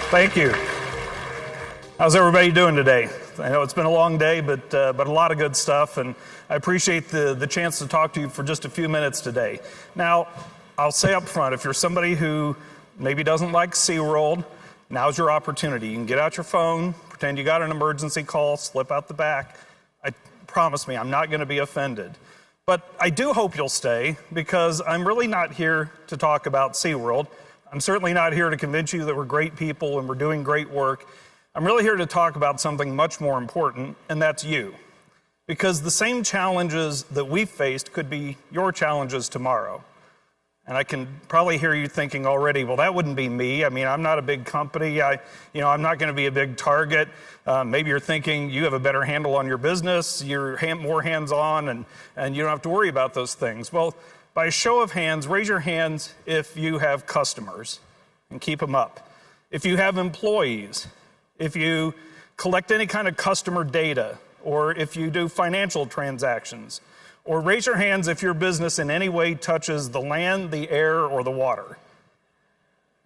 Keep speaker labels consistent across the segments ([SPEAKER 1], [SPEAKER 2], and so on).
[SPEAKER 1] Thank you. How's everybody doing today? I know it's been a long day, but a lot of good stuff, and I appreciate the chance to talk to you for just a few minutes today. Now, I'll say up front, if you're somebody who maybe doesn't like SeaWorld, now's your opportunity. You can get out your phone, pretend you got an emergency call, slip out the back. I promise me, I'm not going to be offended. But I do hope you'll stay, because I'm really not here to talk about SeaWorld. I'm certainly not here to convince you that we're great people and we're doing great work. I'm really here to talk about something much more important, and that's you. Because the same challenges that we faced could be your challenges tomorrow. And I can probably hear you thinking already, well, that wouldn't be me. I mean, I'm not a big company. I'm not going to be a big target. Maybe you're thinking you have a better handle on your business, you're more hands-on, and you don't have to worry about those things. Well, by a show of hands, raise your hands if you have customers, and keep them up. If you have employees, if you collect any kind of customer data, or if you do financial transactions, or raise your hands if your business in any way touches the land, the air, or the water.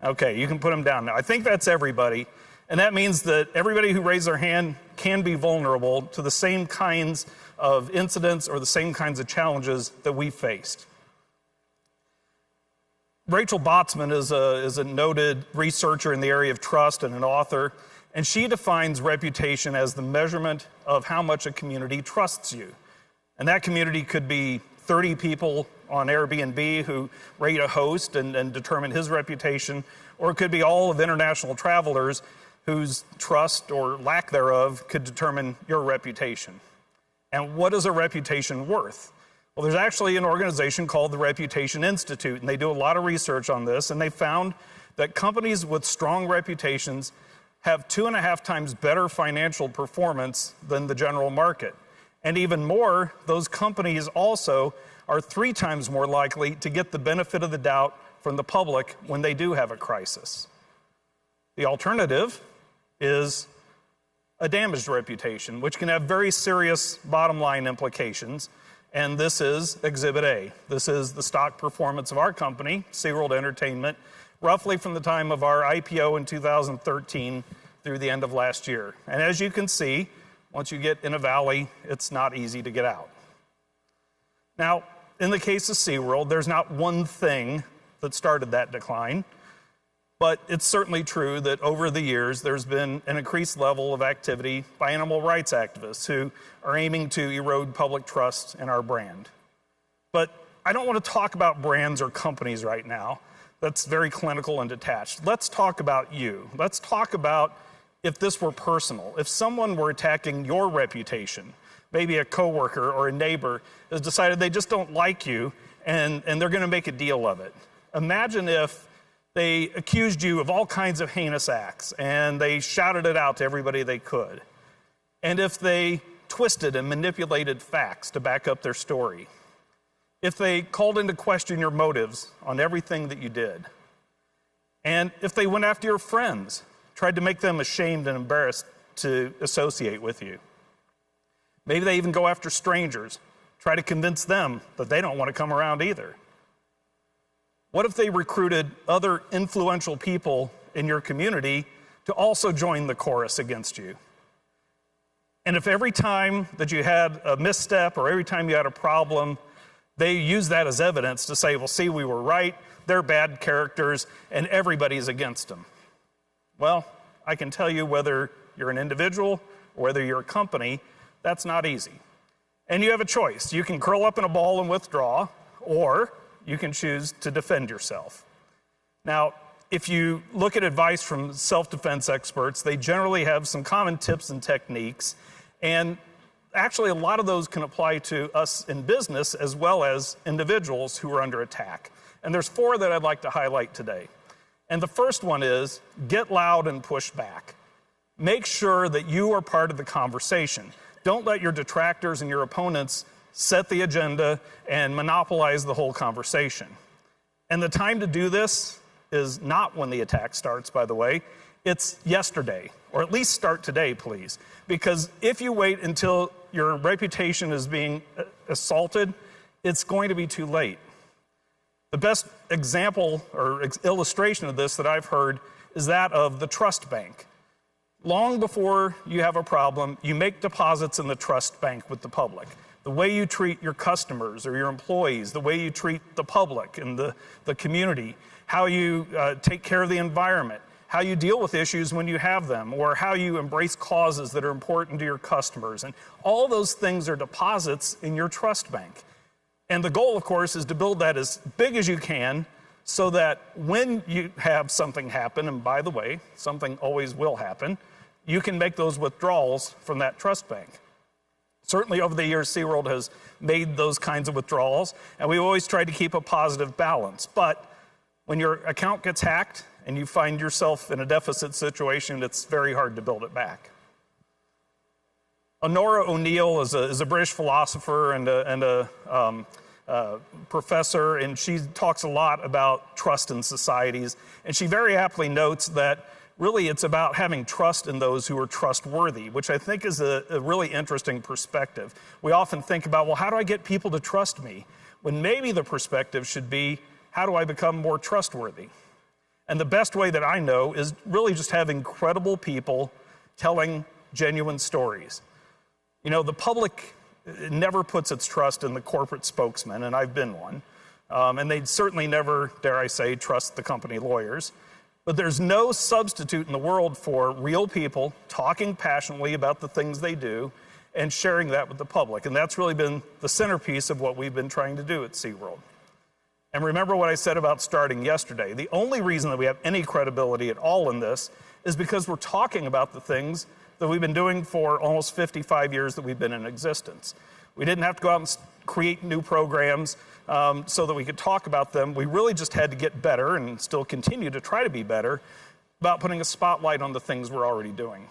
[SPEAKER 1] Okay, you can put them down now. I think that's everybody, and that means that everybody who raised their hand can be vulnerable to the same kinds of incidents or the same kinds of challenges that we faced. Rachel Botsman is a noted researcher in the area of trust and an author, and she defines reputation as the measurement of how much a community trusts you. And that community could be 30 people on Airbnb who rate a host and determine his reputation, or it could be all of international travelers whose trust or lack thereof could determine your reputation. And what is a reputation worth? Well, there's actually an organization called the Reputation Institute, and they do a lot of research on this, and they found that companies with strong reputations have 2.5 times better financial performance than the general market. And even more, those companies also are 3 times more likely to get the benefit of the doubt from the public when they do have a crisis. The alternative is a damaged reputation, which can have very serious bottom line implications. And this is Exhibit A. This is the stock performance of our company, SeaWorld Entertainment, roughly from the time of our IPO in 2013 through the end of last year. And as you can see, once you get in a valley, it's not easy to get out. Now, in the case of SeaWorld, there's not one thing that started that decline, but it's certainly true that over the years, there's been an increased level of activity by animal rights activists who are aiming to erode public trust in our brand. But I don't want to talk about brands or companies right now. That's very clinical and detached. Let's talk about you. Let's talk about if this were personal, if someone were attacking your reputation, maybe a coworker or a neighbor has decided they just don't like you and they're going to make a deal of it. Imagine if they accused you of all kinds of heinous acts and they shouted it out to everybody they could. And if they twisted and manipulated facts to back up their story. If they called into question your motives on everything that you did. And if they went after your friends, tried to make them ashamed and embarrassed to associate with you. Maybe they even go after strangers, try to convince them that they don't want to come around either. What if they recruited other influential people in your community to also join the chorus against you? And if every time that you had a misstep or every time you had a problem, they use that as evidence to say, well, see, we were right, they're bad characters, and everybody's against them. Well, I can tell you whether you're an individual or whether you're a company, that's not easy. And you have a choice. You can curl up in a ball and withdraw, or you can choose to defend yourself. Now, if you look at advice from self-defense experts, they generally have some common tips and techniques, and actually a lot of those can apply to us in business as well as individuals who are under attack. And there's 4 that I'd like to highlight today. And the first one is get loud and push back. Make sure that you are part of the conversation. Don't let your detractors and your opponents set the agenda and monopolize the whole conversation. And the time to do this is not when the attack starts, by the way. It's yesterday, or at least start today, please. Because if you wait until your reputation is being assaulted, it's going to be too late. The best example or illustration of this that I've heard is that of the trust bank. Long before you have a problem, you make deposits in the trust bank with the public. The way you treat your customers or your employees, the way you treat the public and the community, how you take care of the environment, how you deal with issues when you have them, or how you embrace causes that are important to your customers. And all those things are deposits in your trust bank. And the goal, of course, is to build that as big as you can so that when you have something happen, and by the way, something always will happen, you can make those withdrawals from that trust bank. Certainly over the years, SeaWorld has made those kinds of withdrawals, and we always try to keep a positive balance. But when your account gets hacked and you find yourself in a deficit situation, it's very hard to build it back. Honora O'Neill is a British philosopher and a professor, and she talks a lot about trust in societies. And she very aptly notes that really it's about having trust in those who are trustworthy, which I think is a really interesting perspective. We often think about, well, how do I get people to trust me? When maybe the perspective should be, how do I become more trustworthy? And the best way that I know is really just having credible people telling genuine stories. You know, the public never puts its trust in the corporate spokesman, and I've been one. And they certainly never, dare I say, trust the company lawyers. But there's no substitute in the world for real people talking passionately about the things they do and sharing that with the public. And that's really been the centerpiece of what we've been trying to do at SeaWorld. And remember what I said about starting yesterday. The only reason that we have any credibility at all in this is because we're talking about the things that we've been doing for almost 55 years that we've been in existence. We didn't have to go out and create new programs so that we could talk about them. We really just had to get better and still continue to try to be better about putting a spotlight on the things we're already doing.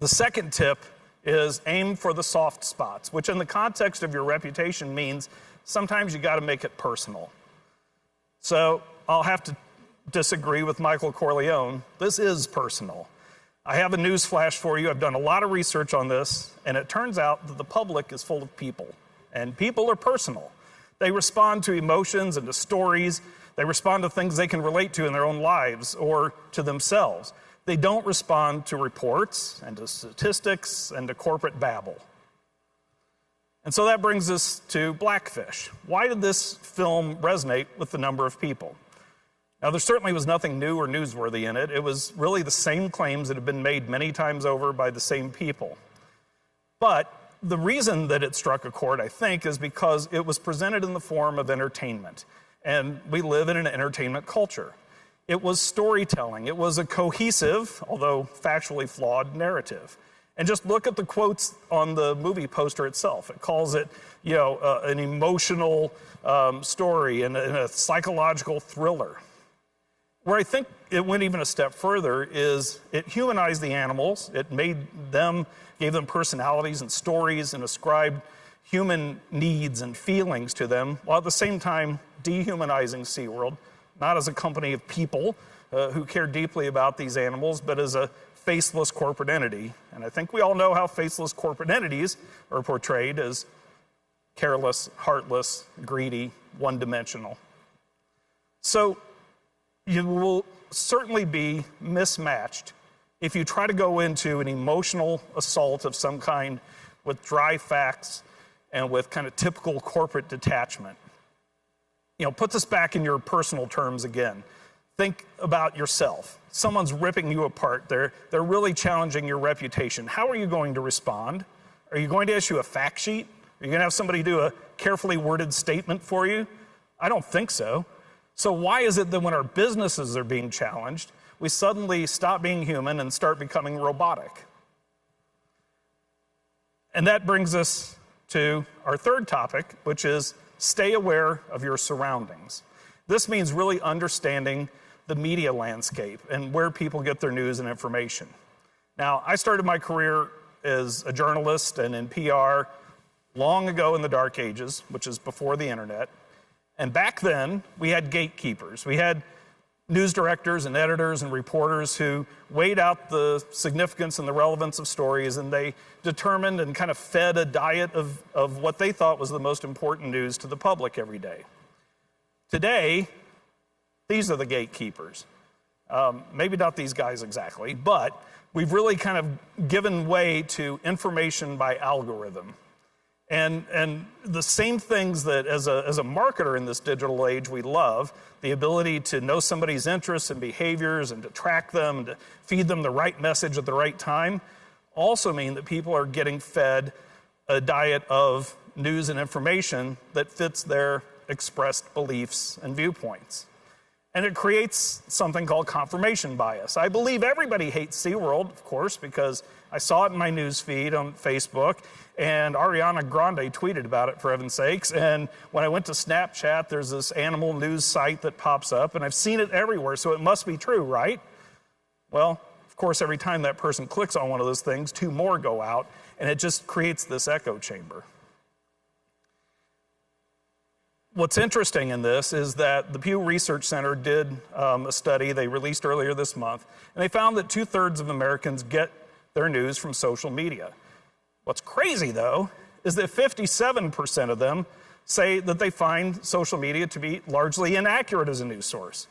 [SPEAKER 1] The second tip is aim for the soft spots, which in the context of your reputation means sometimes you got to make it personal. So I'll have to disagree with Michael Corleone. This is personal. I have a news flash for you. I've done a lot of research on this, and it turns out that the public is full of people, and people are personal. They respond to emotions and to stories. They respond to things they can relate to in their own lives or to themselves. They don't respond to reports and to statistics and to corporate babble. And so that brings us to Blackfish. Why did this film resonate with the number of people? Now, there certainly was nothing new or newsworthy in it. It was really the same claims that have been made many times over by the same people. But the reason that it struck a chord, I think, is because it was presented in the form of entertainment. And we live in an entertainment culture. It was storytelling. It was a cohesive, although factually flawed, narrative. And just look at the quotes on the movie poster itself. It calls it, an emotional story and a psychological thriller. Where I think it went even a step further is it humanized the animals. It gave them personalities and stories and ascribed human needs and feelings to them, while at the same time dehumanizing SeaWorld, not as a company of people who care deeply about these animals, but as a faceless corporate entity. And I think we all know how faceless corporate entities are portrayed as careless, heartless, greedy, one-dimensional. So you will certainly be mismatched if you try to go into an emotional assault of some kind with dry facts and with kind of typical corporate detachment. Put this back in your personal terms again. Think about yourself. Someone's ripping you apart. They're really challenging your reputation. How are you going to respond? Are you going to issue a fact sheet? Are you going to have somebody do a carefully worded statement for you? I don't think so. So why is it that when our businesses are being challenged, we suddenly stop being human and start becoming robotic? And that brings us to our third topic, which is stay aware of your surroundings. This means really understanding the media landscape and where people get their news and information. Now, I started my career as a journalist and in PR long ago in the dark ages, which is before the internet. And back then, we had gatekeepers. We had news directors and editors and reporters who weighed out the significance and the relevance of stories, and they determined and kind of fed a diet of what they thought was the most important news to the public every day. Today, these are the gatekeepers. Maybe not these guys exactly, but we've really kind of given way to information by algorithm. And the same things that as a marketer in this digital age we love, the ability to know somebody's interests and behaviors and to track them and to feed them the right message at the right time, also mean that people are getting fed a diet of news and information that fits their expressed beliefs and viewpoints. And it creates something called confirmation bias. I believe everybody hates SeaWorld, of course, because I saw it in my news feed on Facebook, and Ariana Grande tweeted about it, for heaven's sakes. And when I went to Snapchat, there's this animal news site that pops up, and I've seen it everywhere, so it must be true, right? Well, of course, every time that person clicks on one of those things, 2 more go out, and it just creates this echo chamber. What's interesting in this is that the Pew Research Center did a study they released earlier this month, and they found that 2/3 of Americans get their news from social media. What's crazy, though, is that 57% of them say that they find social media to be largely inaccurate as a news source.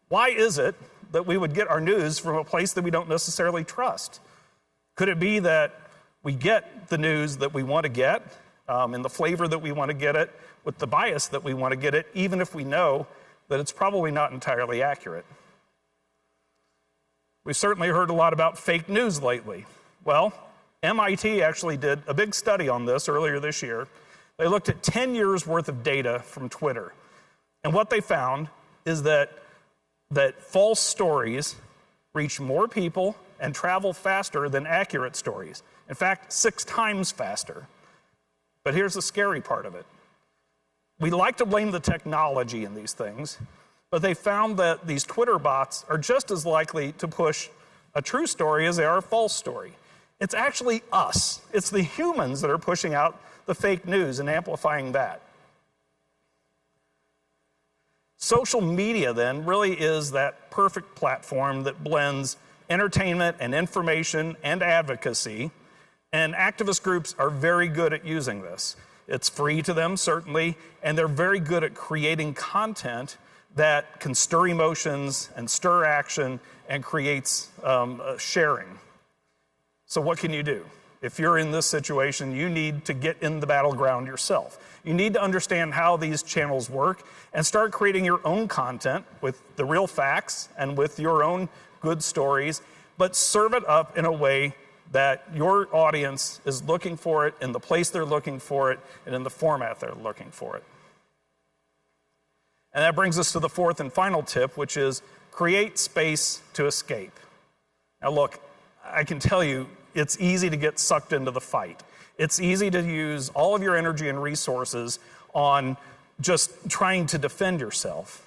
[SPEAKER 1] Why is it that we would get our news from a place that we don't necessarily trust? Could it be that we get the news that we want to get, in the flavor that we want to get it, with the bias that we want to get it, even if we know that it's probably not entirely accurate? We've certainly heard a lot about fake news lately. Well, MIT actually did a big study on this earlier this year. They looked at 10 years worth of data from Twitter. And what they found is that false stories reach more people and travel faster than accurate stories. In fact, 6 times faster. But here's the scary part of it. We like to blame the technology in these things, but they found that these Twitter bots are just as likely to push a true story as they are a false story. It's actually us. It's the humans that are pushing out the fake news and amplifying that. Social media, then, really is that perfect platform that blends entertainment and information and advocacy, and activist groups are very good at using this. It's free to them, certainly, and they're very good at creating content that can stir emotions and stir action and creates sharing. So what can you do? If you're in this situation, you need to get in the battleground yourself. You need to understand how these channels work and start creating your own content with the real facts and with your own good stories, but serve it up in a way that your audience is looking for it in the place they're looking for it and in the format they're looking for it. And that brings us to the 4th and final tip, which is create space to escape. Now look, I can tell you, it's easy to get sucked into the fight. It's easy to use all of your energy and resources on just trying to defend yourself.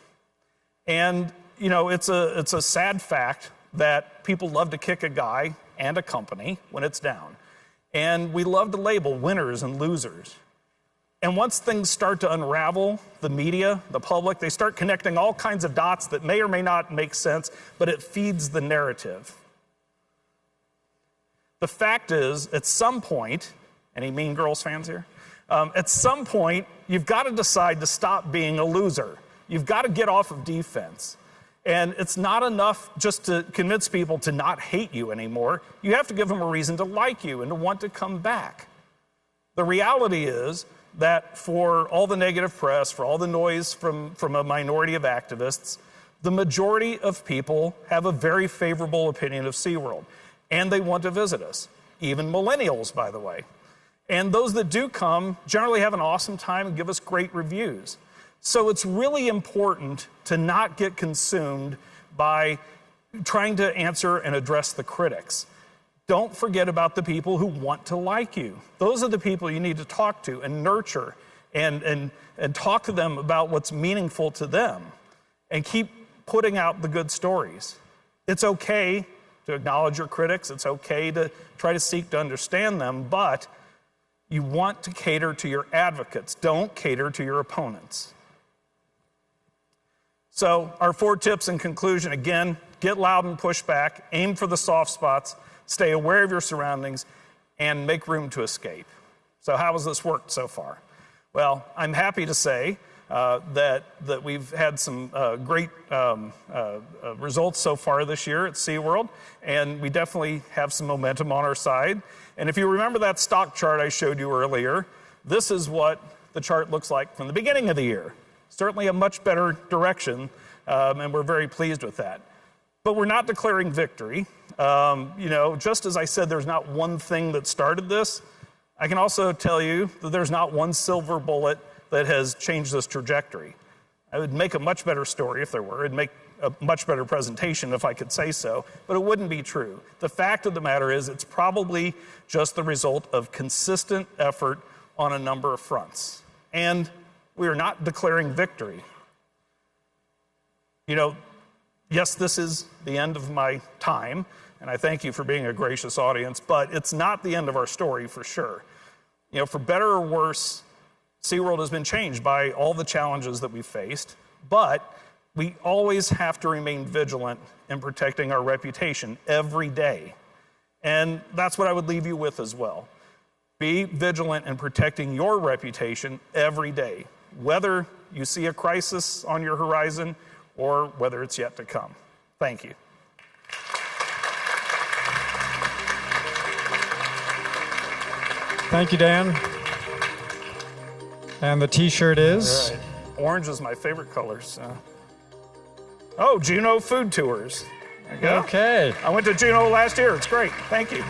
[SPEAKER 1] And, you know, it's a sad fact that people love to kick a guy and a company when it's down. And we love to label winners and losers. And once things start to unravel, the media, the public, they start connecting all kinds of dots that may or may not make sense, but it feeds the narrative. The fact is, at some point, any Mean Girls fans here? At some point, you've got to decide to stop being a loser. You've got to get off of defense. And it's not enough just to convince people to not hate you anymore. You have to give them a reason to like you and to want to come back. The reality is that for all the negative press, for all the noise from a minority of activists, the majority of people have a very favorable opinion of SeaWorld, and they want to visit us, even millennials, by the way. And those that do come generally have an awesome time and give us great reviews. So it's really important to not get consumed by trying to answer and address the critics. Don't forget about the people who want to like you. Those are the people you need to talk to and nurture and talk to them about what's meaningful to them and keep putting out the good stories. It's okay to acknowledge your critics. It's okay to try to seek to understand them, but you want to cater to your advocates. Don't cater to your opponents. So our 4 tips in conclusion, again, get loud and push back, aim for the soft spots, stay aware of your surroundings, and make room to escape. So how has this worked so far? Well, I'm happy to say that we've had some great results so far this year at SeaWorld, and we definitely have some momentum on our side. And if you remember that stock chart I showed you earlier, this is what the chart looks like from the beginning of the year. Certainly a much better direction, and we're very pleased with that. But we're not declaring victory. Just as I said, there's not one thing that started this, I can also tell you that there's not one silver bullet that has changed this trajectory. I would make a much better story if there were. It'd make a much better presentation if I could say so, but it wouldn't be true. The fact of the matter is it's probably just the result of consistent effort on a number of fronts. And we are not declaring victory. Yes, this is the end of my time, and I thank you for being a gracious audience, but it's not the end of our story for sure. For better or worse, SeaWorld has been changed by all the challenges that we faced, but we always have to remain vigilant in protecting our reputation every day. And that's what I would leave you with as well. Be vigilant in protecting your reputation every day, whether you see a crisis on your horizon or whether it's yet to come. Thank you.
[SPEAKER 2] Thank you, Dan. And the t-shirt is?
[SPEAKER 1] Right. Orange is my favorite color. So. Oh, Juneau Food Tours. There you go.
[SPEAKER 2] Okay.
[SPEAKER 1] I went to Juneau last year. It's great. Thank you.